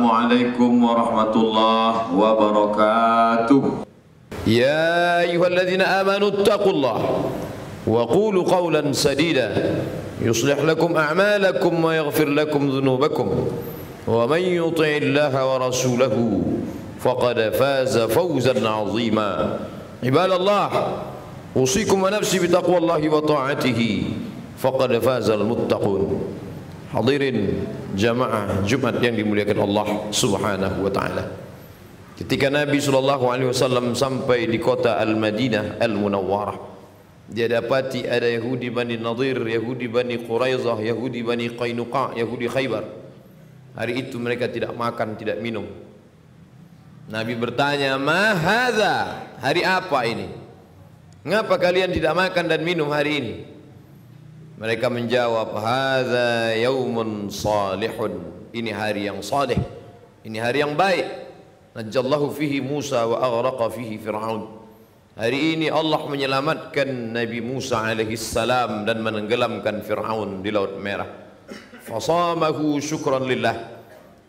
Assalamualaikum warahmatullahi wabarakatuh. Ya ayyuhalladzina amanu ittaqullaha wa qulu qawlan sadida yuslih lakum a'malakum wa yaghfir lakum dhunubakum wa man yuti'illaha wa rasulahu faqad faza fawzan 'azima. Ibadallah, usikum wa nafsi bitaqwallahi wa ta'atihi faqad fazal muttaqun. Hadirin jamaah Jumat yang dimuliakan Allah Subhanahu wa taala. Ketika Nabi SAW sampai di kota Al-Madinah Al-Munawwarah, dia dapati ada Yahudi Bani Nadir, Yahudi Bani Quraizah, Yahudi Bani Qainuqa, Yahudi Khaybar. Hari itu mereka tidak makan, tidak minum. Nabi bertanya, "Ma hadza? Hari apa ini? Mengapa kalian tidak makan dan minum hari ini?" Mereka menjawab, "Hadza yaumun salihun." Ini hari yang saleh, ini hari yang baik. Najallahu fihi Musa wa aghraqa fihi Fir'aun. Hari ini Allah menyelamatkan Nabi Musa alaihi salam dan menenggelamkan Fir'aun di Laut Merah. Fasamahu syukran lillah.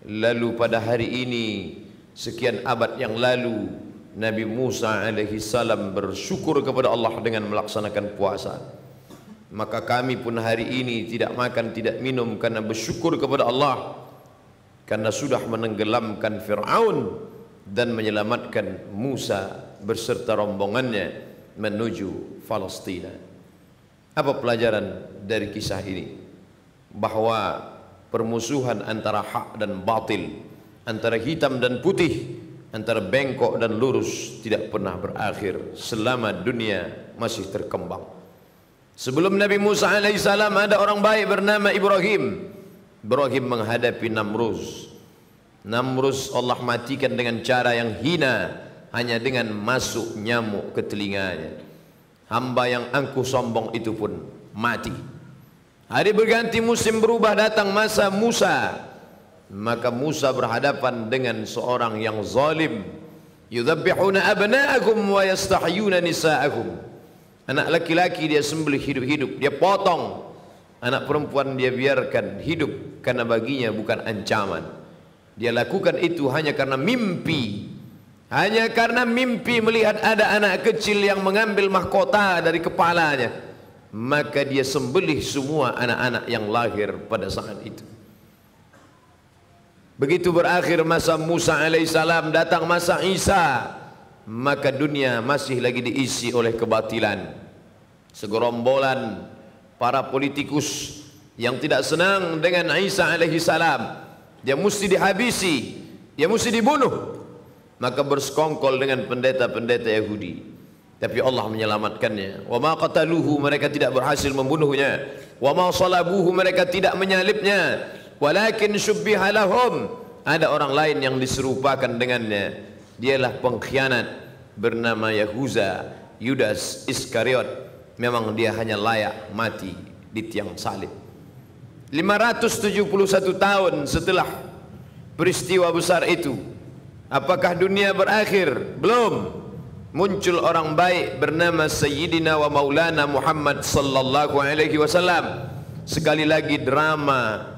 Lalu pada hari ini sekian abad yang lalu Nabi Musa alaihi salam bersyukur kepada Allah dengan melaksanakan puasa. Maka kami pun hari ini tidak makan, tidak minum karena bersyukur kepada Allah, karena sudah menenggelamkan Fir'aun dan menyelamatkan Musa berserta rombongannya menuju Palestina. Apa pelajaran dari kisah ini? Bahwa permusuhan antara hak dan batil, antara hitam dan putih, antara bengkok dan lurus tidak pernah berakhir selama dunia masih terkembang. Sebelum Nabi Musa alaihissalam ada orang baik bernama Ibrahim. Ibrahim menghadapi Namrus. Namrus Allah matikan dengan cara yang hina, hanya dengan masuk nyamuk ke telinganya. Hamba yang angkuh sombong itu pun mati. Hari berganti musim berubah, datang masa Musa. Maka Musa berhadapan dengan seorang yang zalim. Yudhabbihuna abna'akum wa yastahyuna nisa'akum. Anak laki-laki dia sembelih hidup-hidup, dia potong. Anak perempuan dia biarkan hidup karena baginya bukan ancaman. Dia lakukan itu hanya karena mimpi. Hanya karena mimpi melihat ada anak kecil yang mengambil mahkota dari kepalanya. Maka dia sembelih semua anak-anak yang lahir pada saat itu. Begitu berakhir masa Musa alaihissalam, datang masa Isa. Maka dunia masih lagi diisi oleh kebatilan. Segerombolan para politikus yang tidak senang dengan Isa alaihissalam, dia mesti dihabisi, dia mesti dibunuh. Maka bersekongkol dengan pendeta-pendeta Yahudi. Tapi Allah menyelamatkannya. Wa ma qataluhu, mereka tidak berhasil membunuhnya. Wa ma salabuhu, mereka tidak menyalibnya. Walakin syubbiha lahum, ada orang lain yang diserupakan dengannya. Dialah pengkhianat bernama Yahuza, Yudas Iskariot. Memang dia hanya layak mati di tiang salib. 571 tahun setelah peristiwa besar itu, apakah dunia berakhir? Belum. Muncul orang baik bernama Sayyidina wa Maulana Muhammad sallallahu alaihi wasallam. Sekali lagi drama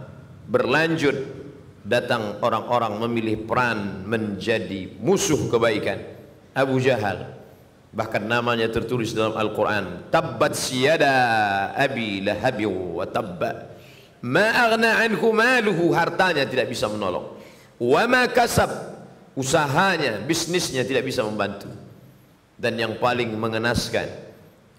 berlanjut. Datang orang-orang memilih peran menjadi musuh kebaikan. Abu Jahal, bahkan namanya tertulis dalam Al-Quran, tabbat siyada abi lahabi wa tabba ma aghna anhu maluhu, hartanya tidak bisa menolong, wa ma kasab, usahanya, bisnisnya tidak bisa membantu. Dan yang paling mengenaskan,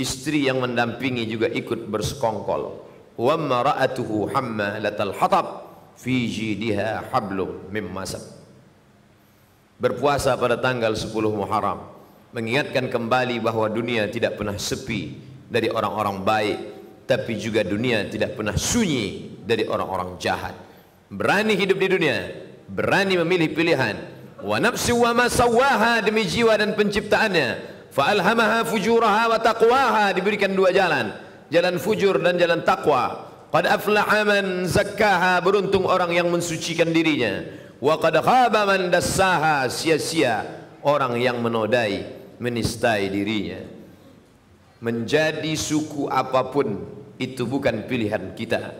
istri yang mendampingi juga ikut bersekongkol. Wa mara'atuhu hammalatal hatab fi jidiha hablum mim masad. Berpuasa pada tanggal 10 Muharram mengingatkan kembali bahwa dunia tidak pernah sepi dari orang-orang baik, tapi juga dunia tidak pernah sunyi dari orang-orang jahat. Berani hidup di dunia, berani memilih pilihan. Wa nafsi wa ma sawaha, demi jiwa dan penciptaannya. Fa alhamaha fujuraha wa taqwaha, diberikan dua jalan, jalan fujur dan jalan takwa. Qad aflaha man zakkaha, beruntung orang yang mensucikan dirinya. Wa qad khaba man dassaha, sia-sia orang yang menodai, menistai dirinya. Menjadi suku apapun itu bukan pilihan kita.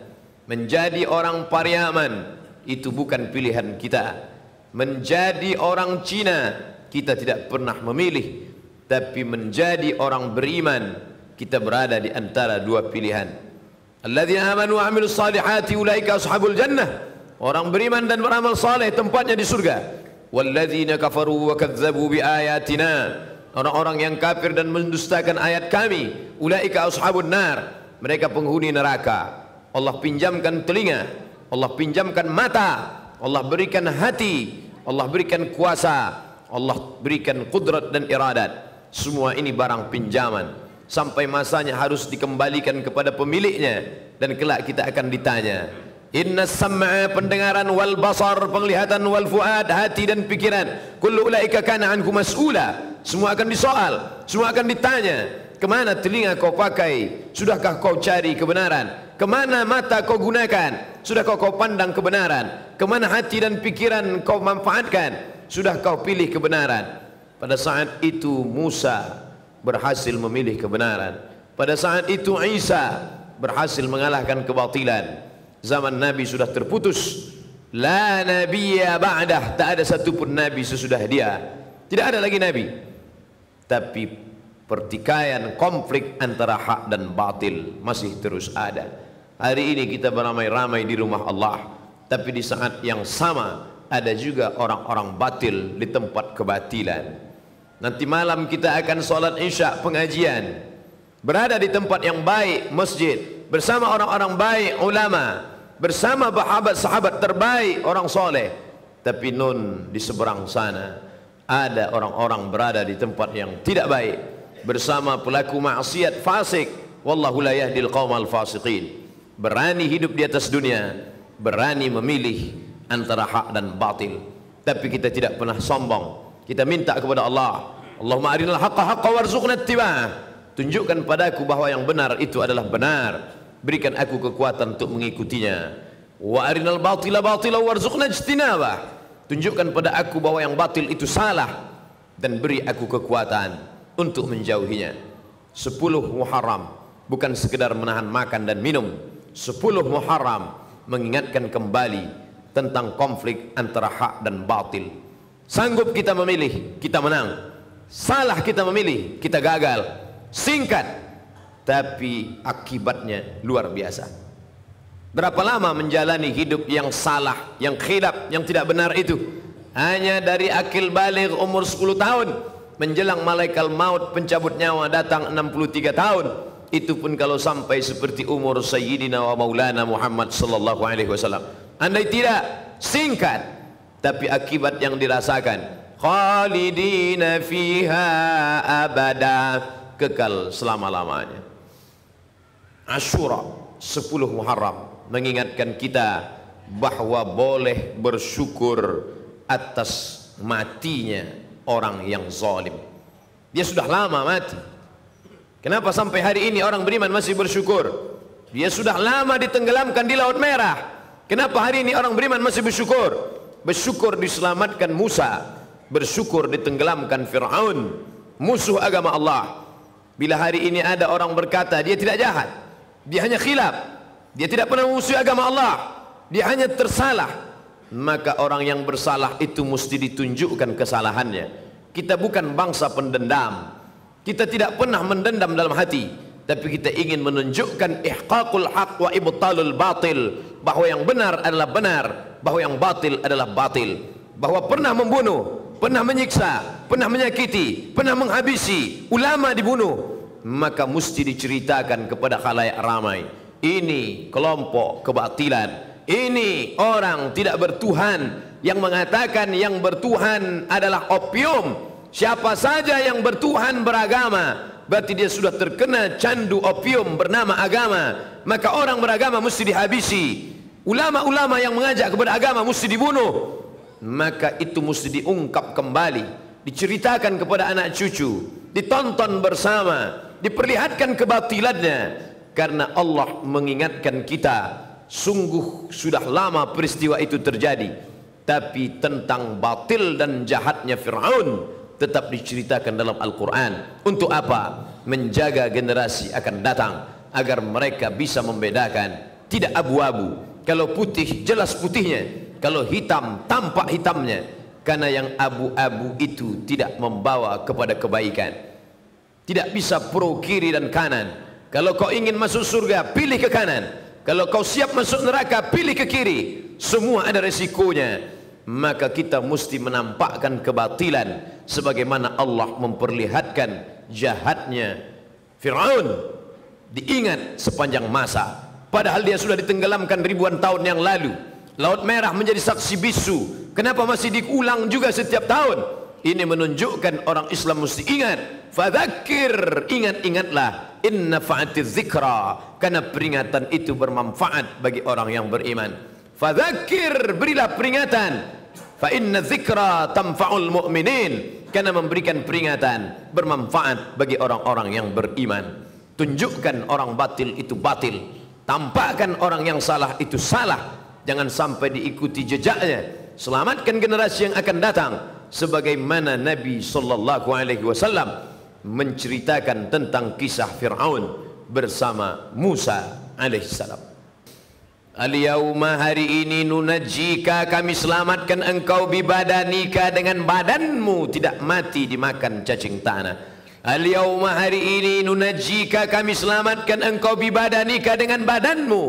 Menjadi orang Pariaman itu bukan pilihan kita. menjadi orang Cina kita tidak pernah memilih, tapi menjadi orang beriman kita berada di antara dua pilihan. Alladzina amanu wa amilus salihati ulaika ashabul jannah. Orang beriman dan beramal saleh tempatnya di surga. Walladzina kafaru wa kadzdzabu biayatina. Orang-orang yang kafir dan mendustakan ayat kami, ulaika ashabun nar. Mereka penghuni neraka. Allah pinjamkan telinga, Allah pinjamkan mata, Allah berikan hati, Allah berikan kuasa, Allah berikan kudrat dan iradat. Semua ini barang pinjaman. Sampai masanya harus dikembalikan kepada pemiliknya. Dan kelak kita akan ditanya. Inna sam'a, pendengaran, wal basar, penglihatan, wal fuad, hati dan pikiran. Kullu ulaika kana anhu mas'ula. Semua akan disoal, semua akan ditanya. Kemana telinga kau pakai? Sudahkah kau cari kebenaran? Kemana mata kau gunakan? Sudahkah kau pandang kebenaran? Kemana hati dan pikiran kau manfaatkan? Sudah kau pilih kebenaran? Pada saat itu Musa berhasil memilih kebenaran. Pada saat itu Isa berhasil mengalahkan kebatilan. Zaman Nabi sudah terputus. La nabiyya ba'dah, tak ada satupun Nabi sesudah dia. Tidak ada lagi Nabi. Tapi pertikaian, konflik antara hak dan batil masih terus ada. Hari ini kita beramai-ramai di rumah Allah, tapi di saat yang sama ada juga orang-orang batil di tempat kebatilan. Nanti malam kita akan sholat isya pengajian, berada di tempat yang baik, masjid, bersama orang-orang baik, ulama, bersama sahabat terbaik, orang soleh. Tapi di seberang sana ada orang-orang berada di tempat yang tidak baik, bersama pelaku maksiat fasik. Wallahu la yahdil qaumal fasiqin. Berani hidup di atas dunia, berani memilih antara hak dan batil. Tapi kita tidak pernah sombong. Kita minta kepada Allah, Allahumma arinal haqqa haqqa warzuqna ittiba'ah. Tunjukkan padaku bahwa yang benar itu adalah benar. Berikan aku kekuatan untuk mengikutinya. Wa arinal batila batila warzuqna ijtinabah. Tunjukkan pada aku bahwa yang batil itu salah, dan beri aku kekuatan untuk menjauhinya. 10 Muharram bukan sekedar menahan makan dan minum. 10 Muharram mengingatkan kembali tentang konflik antara hak dan batil. Sanggup kita memilih, kita menang. Salah kita memilih, kita gagal. Singkat, tapi akibatnya luar biasa. Berapa lama menjalani hidup yang salah, yang khilaf, yang tidak benar itu? Hanya dari akil baligh umur 10 tahun menjelang malaikat maut pencabut nyawa datang 63 tahun. Itu pun kalau sampai seperti umur Sayyidina wa Maulana Muhammad sallallahu alaihi wasallam. Andai tidak, singkat, tapi akibat yang dirasakan khalidina fiha abada, kekal selama-lamanya. Asyura 10 Muharram mengingatkan kita bahwa boleh bersyukur atas matinya orang yang zalim. Dia sudah lama mati. Kenapa sampai hari ini orang beriman masih bersyukur? Dia sudah lama ditenggelamkan di Laut Merah. Kenapa hari ini orang beriman masih bersyukur? Bersyukur diselamatkan Musa, bersyukur ditenggelamkan Fir'aun, musuh agama Allah. Bila hari ini ada orang berkata dia tidak jahat, dia hanya khilaf, dia tidak pernah memusuhi agama Allah, dia hanya tersalah, maka orang yang bersalah itu mesti ditunjukkan kesalahannya. Kita bukan bangsa pendendam. Kita tidak pernah mendendam dalam hati, tapi kita ingin menunjukkan ihqaqul haq wa ibtalul batil, bahwa yang benar adalah benar, bahwa yang batil adalah batil, bahwa pernah membunuh, pernah menyiksa, pernah menyakiti, pernah menghabisi, ulama dibunuh, maka mesti diceritakan kepada khalayak ramai. Ini kelompok kebatilan, ini orang tidak bertuhan yang mengatakan yang bertuhan adalah opium. Siapa saja yang bertuhan beragama, berarti dia sudah terkena candu opium bernama agama. Maka orang beragama mesti dihabisi. Ulama-ulama yang mengajak kepada agama mesti dibunuh. Maka itu mesti diungkap kembali, diceritakan kepada anak cucu, ditonton bersama, diperlihatkan kebatilannya. Karena Allah mengingatkan kita, sungguh sudah lama peristiwa itu terjadi, tapi tentang batil dan jahatnya Fir'aun tetap diceritakan dalam Al-Quran. Untuk apa? Menjaga generasi akan datang, agar mereka bisa membedakan. Tidak abu-abu. Kalau putih, jelas putihnya. Kalau hitam, tampak hitamnya. Karena yang abu-abu itu tidak membawa kepada kebaikan. Tidak bisa pro kiri dan kanan. Kalau kau ingin masuk surga, pilih ke kanan. Kalau kau siap masuk neraka, pilih ke kiri. Semua ada resikonya. Maka kita mesti menampakkan kebatilan sebagaimana Allah memperlihatkan jahatnya Fir'aun. Diingat sepanjang masa, padahal dia sudah ditenggelamkan ribuan tahun yang lalu. Laut Merah menjadi saksi bisu. Kenapa masih diulang juga setiap tahun? Ini menunjukkan orang Islam mesti ingat. Fadzakir, ingat-ingatlah. Inna fa'atiz zikra, karena peringatan itu bermanfaat bagi orang yang beriman. Fadzakir, berilah peringatan. Fa inna zikra tanfa'ul mu'minin, karena memberikan peringatan bermanfaat bagi orang-orang yang beriman. Tunjukkan orang batil itu batil, tampakkan orang yang salah itu salah. Jangan sampai diikuti jejaknya. Selamatkan generasi yang akan datang, sebagaimana Nabi sallallahu alaihi wasallam menceritakan tentang kisah Fir'aun bersama Musa alaihissalam. Al-yawma, hari ini, nunajjika, kami selamatkan engkau bibadanika, dengan badanmu tidak mati dimakan cacing tanah. Al-yawma, hari ini, nunajjika, kami selamatkan engkau bibadanika, dengan badanmu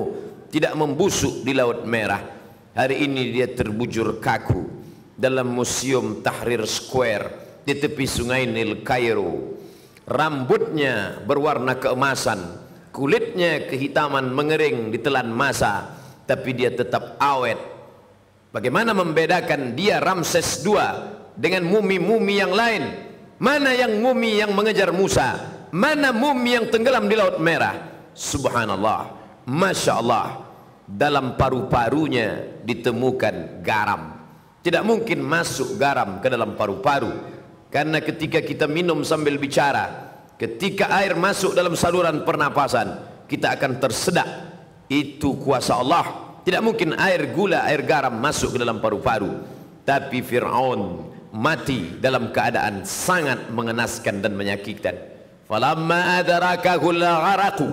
tidak membusuk di Laut Merah. Hari ini dia terbujur kaku dalam Museum Tahrir Square di tepi sungai Nil, Kairo. Rambutnya berwarna keemasan, kulitnya kehitaman mengering ditelan masa, tapi dia tetap awet. Bagaimana membedakan dia Ramses II dengan mumi-mumi yang lain? Mana yang mumi yang mengejar Musa? Mana mumi yang tenggelam di Laut Merah? Subhanallah, Masya Allah. Dalam paru-parunya ditemukan garam. Tidak mungkin masuk garam ke dalam paru-paru, karena ketika kita minum sambil bicara, ketika air masuk dalam saluran pernapasan, kita akan tersedak. Itu kuasa Allah. Tidak mungkin air gula, air garam masuk ke dalam paru-paru. Tapi Fir'aun mati dalam keadaan sangat mengenaskan dan menyakitkan. Falamma adrakahul gharaqu,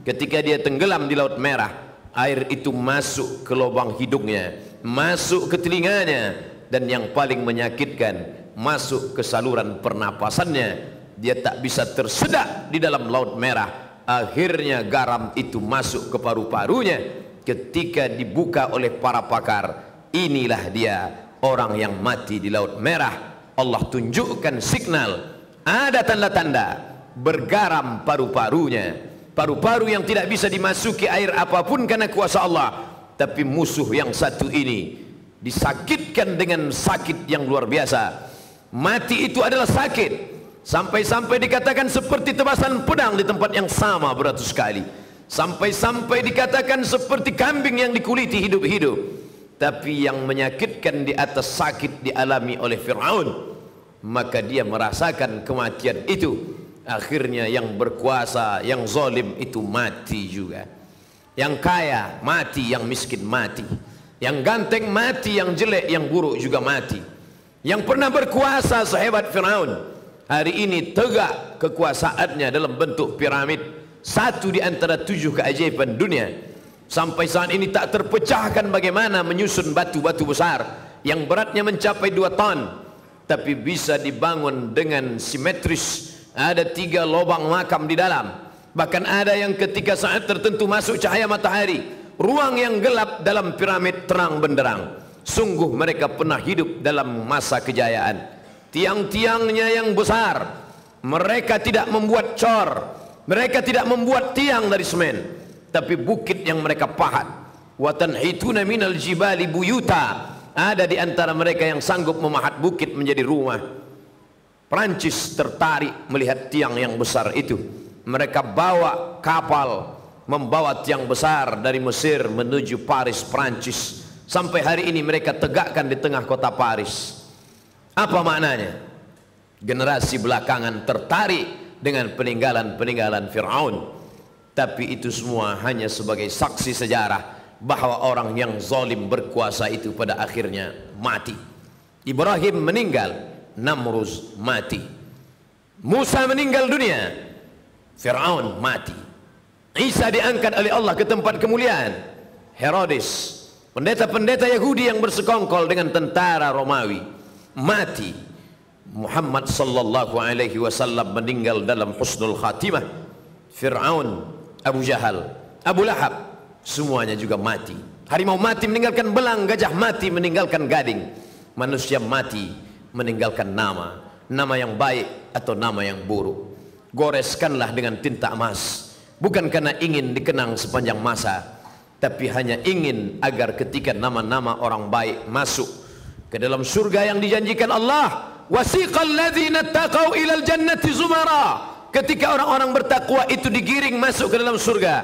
ketika dia tenggelam di Laut Merah, air itu masuk ke lubang hidungnya, masuk ke telinganya, dan yang paling menyakitkan, masuk ke saluran pernapasannya. Dia tak bisa tersedak di dalam Laut Merah. Akhirnya garam itu masuk ke paru-parunya. Ketika dibuka oleh para pakar, inilah dia orang yang mati di Laut Merah. Allah tunjukkan signal, ada tanda-tanda bergaram paru-parunya. Paru-paru yang tidak bisa dimasuki air apapun karena kuasa Allah. Tapi musuh yang satu ini disakitkan dengan sakit yang luar biasa. Mati itu adalah sakit, sampai-sampai dikatakan seperti tebasan pedang di tempat yang sama beratus kali. Sampai-sampai dikatakan seperti kambing yang dikuliti hidup-hidup. Tapi yang menyakitkan di atas sakit dialami oleh Fir'aun. Maka dia merasakan kematian itu. Akhirnya yang berkuasa, yang zalim itu mati juga. Yang kaya mati, yang miskin mati. Yang ganteng mati, yang jelek, yang buruk juga mati. Yang pernah berkuasa sehebat Fir'aun, hari ini tegak kekuasaannya dalam bentuk piramid, satu di antara 7 keajaiban dunia. Sampai saat ini tak terpecahkan bagaimana menyusun batu-batu besar yang beratnya mencapai 2 ton, tapi bisa dibangun dengan simetris. Ada 3 lubang makam di dalam. Bahkan ada yang ketika saat tertentu masuk cahaya matahari, ruang yang gelap dalam piramid terang benderang. Sungguh mereka pernah hidup dalam masa kejayaan. Tiang-tiangnya yang besar, mereka tidak membuat cor, mereka tidak membuat tiang dari semen, tapi bukit yang mereka pahat. Wa tanhituna minal jibali buyuta, ada di antara mereka yang sanggup memahat bukit menjadi rumah. Prancis tertarik melihat tiang yang besar itu. Mereka bawa kapal, membawa tiang besar dari Mesir menuju Paris, Prancis. Sampai hari ini mereka tegakkan di tengah kota Paris. Apa maknanya? Generasi belakangan tertarik dengan peninggalan-peninggalan Fir'aun. Tapi itu semua hanya sebagai saksi sejarah bahwa orang yang zalim berkuasa itu pada akhirnya mati. Ibrahim meninggal, Namrus mati. Musa meninggal dunia, Fir'aun mati. Isa diangkat oleh Allah ke tempat kemuliaan. Herodes, pendeta-pendeta Yahudi yang bersekongkol dengan tentara Romawi, mati. Muhammad sallallahu alaihi wasallam meninggal dalam husnul khatimah. Fir'aun, Abu Jahal, Abu Lahab, semuanya juga mati. Harimau mati meninggalkan belang, gajah mati meninggalkan gading. Manusia mati meninggalkan nama, nama yang baik atau nama yang buruk. Goreskanlah dengan tinta emas, bukan karena ingin dikenang sepanjang masa, tapi hanya ingin agar ketika nama-nama orang baik masuk ke dalam surga yang dijanjikan Allah, wasiqal ladzina taqau ilal jannati zumara, ketika orang-orang bertakwa itu digiring masuk ke dalam surga,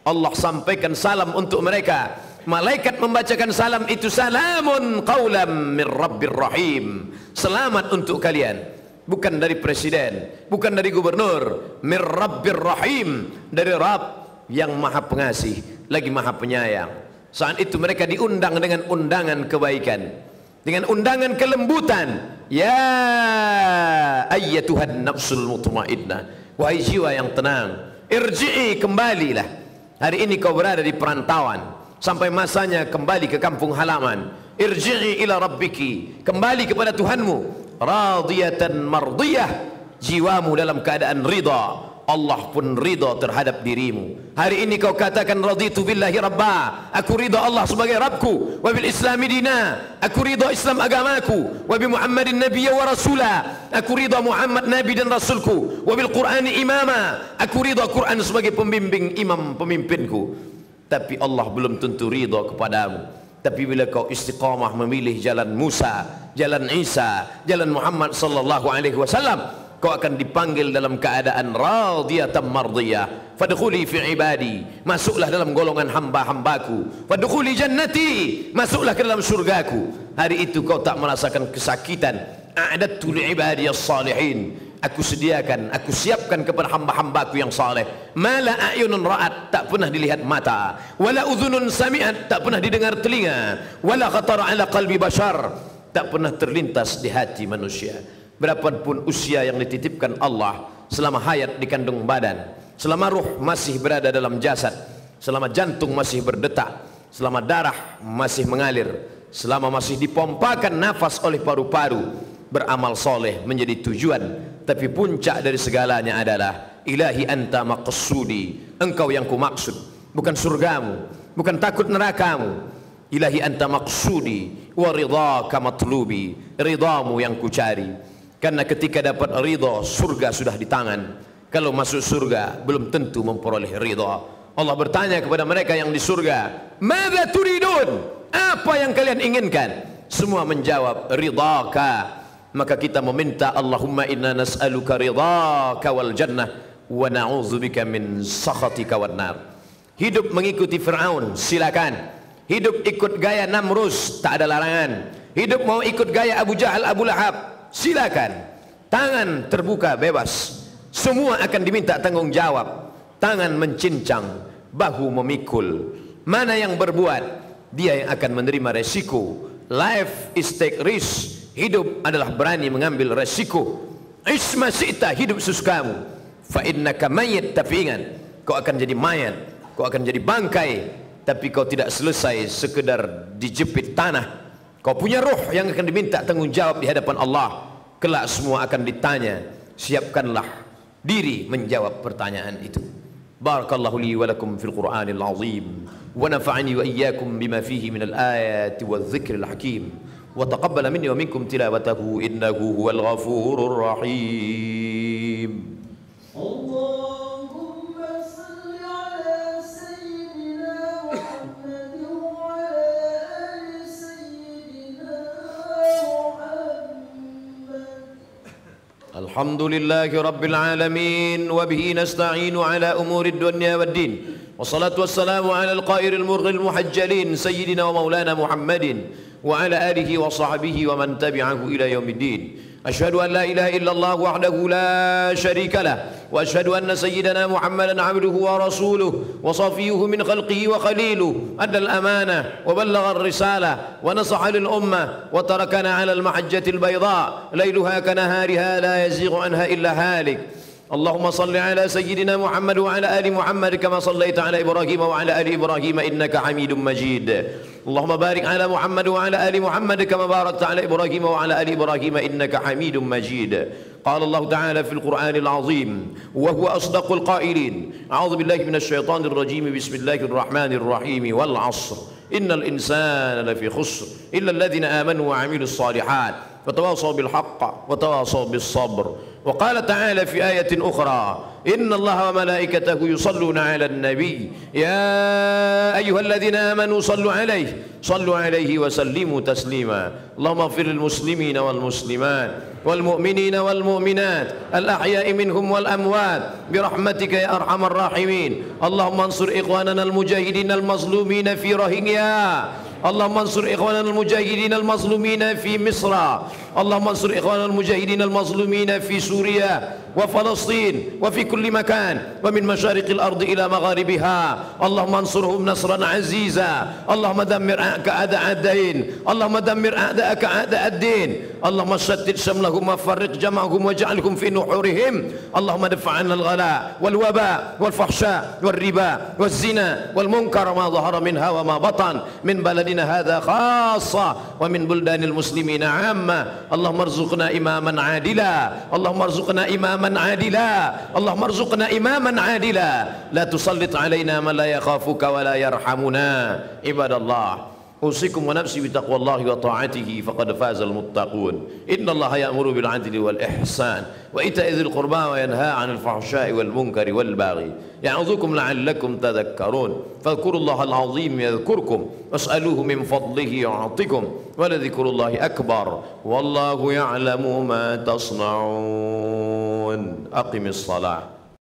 Allah sampaikan salam untuk mereka. Malaikat membacakan salam itu, salamun qaulam mir rabbir rahim, selamat untuk kalian, bukan dari presiden, bukan dari gubernur, mir rabbir rahim, dari Rabb yang maha pengasih lagi maha penyayang. Saat itu mereka diundang dengan undangan kebaikan, dengan undangan kelembutan. Ya ayyatuhan nafsul mutmainnah, wahai jiwa yang tenang, irji'i, kembalilah. Hari ini kau berada di perantauan, sampai masanya kembali ke kampung halaman. Irji'i ila rabbiki, kembali kepada Tuhanmu. Radiyatan mardiyah, jiwamu dalam keadaan ridha, Allah pun ridha terhadap dirimu. Hari ini kau katakan raditu billahi rabba, aku ridha Allah sebagai Rabbku, wa bil islami dina, aku ridha Islam agamaku, wa bi Muhammadin nabiyya wa rasula, aku ridha Muhammad nabi dan rasulku, wa bil Qur'ani imama, aku ridha Quran sebagai pembimbing imam pemimpinku. Tapi Allah belum tentu ridha kepadamu. Tapi bila kau istiqamah memilih jalan Musa, jalan Isa, jalan Muhammad sallallahu alaihi wasallam, kau akan dipanggil dalam keadaan radiyatan mardiyah. Fadkhuli fi ibadi, masuklah dalam golongan hamba-hambaku. Fadkhuli jannati, masuklah ke dalam surgaku. Hari itu kau tak merasakan kesakitan. A'dadtu li ibadiyas salihin, aku sediakan, aku siapkan kepada hamba-hambaku yang saleh. Mala a'yunun ra'at, tak pernah dilihat mata. Wala udhunun sami'at, tak pernah didengar telinga. Wala khatara ala qalbi bashar, tak pernah terlintas di hati manusia. Berapapun usia yang dititipkan Allah, selama hayat di kandung badan, selama ruh masih berada dalam jasad, selama jantung masih berdetak, selama darah masih mengalir, selama masih dipompakan nafas oleh paru-paru, beramal soleh menjadi tujuan. Tapi puncak dari segalanya adalah ilahi anta maqsudi, engkau yang kumaksud, bukan surgamu, bukan takut nerakamu. Ilahi anta maqsudi wa ridhaka matlubi, ridhamu yang kucari. Karena ketika dapat ridha, surga sudah di tangan. Kalau masuk surga belum tentu memperoleh ridha. Allah bertanya kepada mereka yang di surga, "Madza turidun?" Apa yang kalian inginkan? Semua menjawab, ridhaka. Maka kita meminta, Allahumma inna nas'aluka ridhaka wal jannah wa na'udzubika min sakhatika wan nar. Hidup mengikuti Fir'aun, silakan. Hidup ikut gaya Namrus, tak ada larangan. Hidup mau ikut gaya Abu Jahal, Abu Lahab, silakan. Tangan terbuka bebas. Semua akan diminta tanggung jawab. Tangan mencincang, bahu memikul. Mana yang berbuat, dia yang akan menerima resiko. Life is take risk. Hidup adalah berani mengambil resiko. Isma syi'ta, hidup sesukamu. Fa innaka mayyit, tapi ingat, kau akan jadi mayat, kau akan jadi bangkai. Tapi kau tidak selesai sekedar dijepit tanah. Kau punya ruh yang akan diminta tanggung jawab di hadapan Allah. Kelak semua akan ditanya. Siapkanlah diri menjawab pertanyaan itu. Barakallahu li wa lakum fil Qur'anil azim, wa nafa'ani wa iyyakum bima fihi minal ayati wadh-dhikril hakim, wa taqabbala minni wa minkum tilawatahu innahu huwal ghafurur rahim. Alhamdulillahi Rabbil Alamin, wa bihi nasta'inu ala umuri dunya wad din, wassalatu wassalamu ala al-qairil murghil muhajjalin sayyidina wa maulana Muhammadin wa ala alihi wa sahbihi wa man tabi'ahu ila yaumiddin. Asyhadu an la ilaha illallah wahdahu la syarika lah, wa asyhadu anna sayyidana Muhammadan abduhu wa rasuluh wa safiyuhu min khalqihi wa khaliluh, adda al-amanah wa ballagha ar-risalah wa nasaha lil ummah wa tarakana ala al-mahajjati al-bayda layluha kanahariha la yazighu anha illa halik. اللهم صل على سيدنا محمد وعلى آل محمد كما صليت على إبراهيم وعلى آل إبراهيم إنك حميد مجيد. اللهم بارك على محمد وعلى آل محمد كما باركت على إبراهيم وعلى آل إبراهيم إنك حميد مجيد. قال الله تعالى في القرآن العظيم وهو أصدق القائلين: أعوذ بالله من الشيطان الرجيم، بسم الله الرحمن الرحيم، والعصر إن الإنسان لفي خسر إلا الذين آمنوا وعملوا الصالحات وتواصوا بالحق وتواصوا بالصبر. وقال تعالى في آية أخرى: إن الله وملائكته يصلون على النبي يا أيها الذين آمنوا صلوا عليه وسلموا تسليما. اللهم اغفر للمسلمين والمسلمات والمؤمنين والمؤمنات الأحياء منهم والأموات برحمتك يا أرحم الراحمين. اللهم انصر إخواننا المجاهدين المظلومين في روهينيا. اللهم انصر إخواننا المجاهدين المظلومين في مصر. اللهم انصر إخواننا المجاهدين المظلومين في سوريا وفلسطين وفي كل مكان ومن مشارق الأرض إلى مغاربها. اللهم انصرهم نصرا عزيزا. اللهم دمر أعداء الدين. اللهم دمر أعداءك أعداء الدين. اللهم شتت شملهم وفرق جمعهم واجعلهم في نحورهم. اللهم دفع عنا الغلاء والوباء والفحشاء والربا والزنا والمنكر ما ظهر منها وما بطن من بلدنا هذا خاصة ومن بلدان المسلمين عامة. اللهم ارزقنا إماما عادلا. اللهم ارزقنا إماما عادلا. اللهم ارزقنا إماما عادلا لا تسلط علينا من لا يخافك ولا يرحمنا. عباد الله، أوصيكم ونفسي بتقوى الله وطاعته فقد فاز المتقون. إن الله يأمر بالعدل والإحسان وإيتاء ذي القربى وينهى عن الفحشاء والمنكر والبغي يعظكم لعلكم تذكرون. فاذكروا الله العظيم يذكركم واسألوه من فضله يعطكم ولذكر الله أكبر والله يعلم ما تصنعون. أقم الصلاة.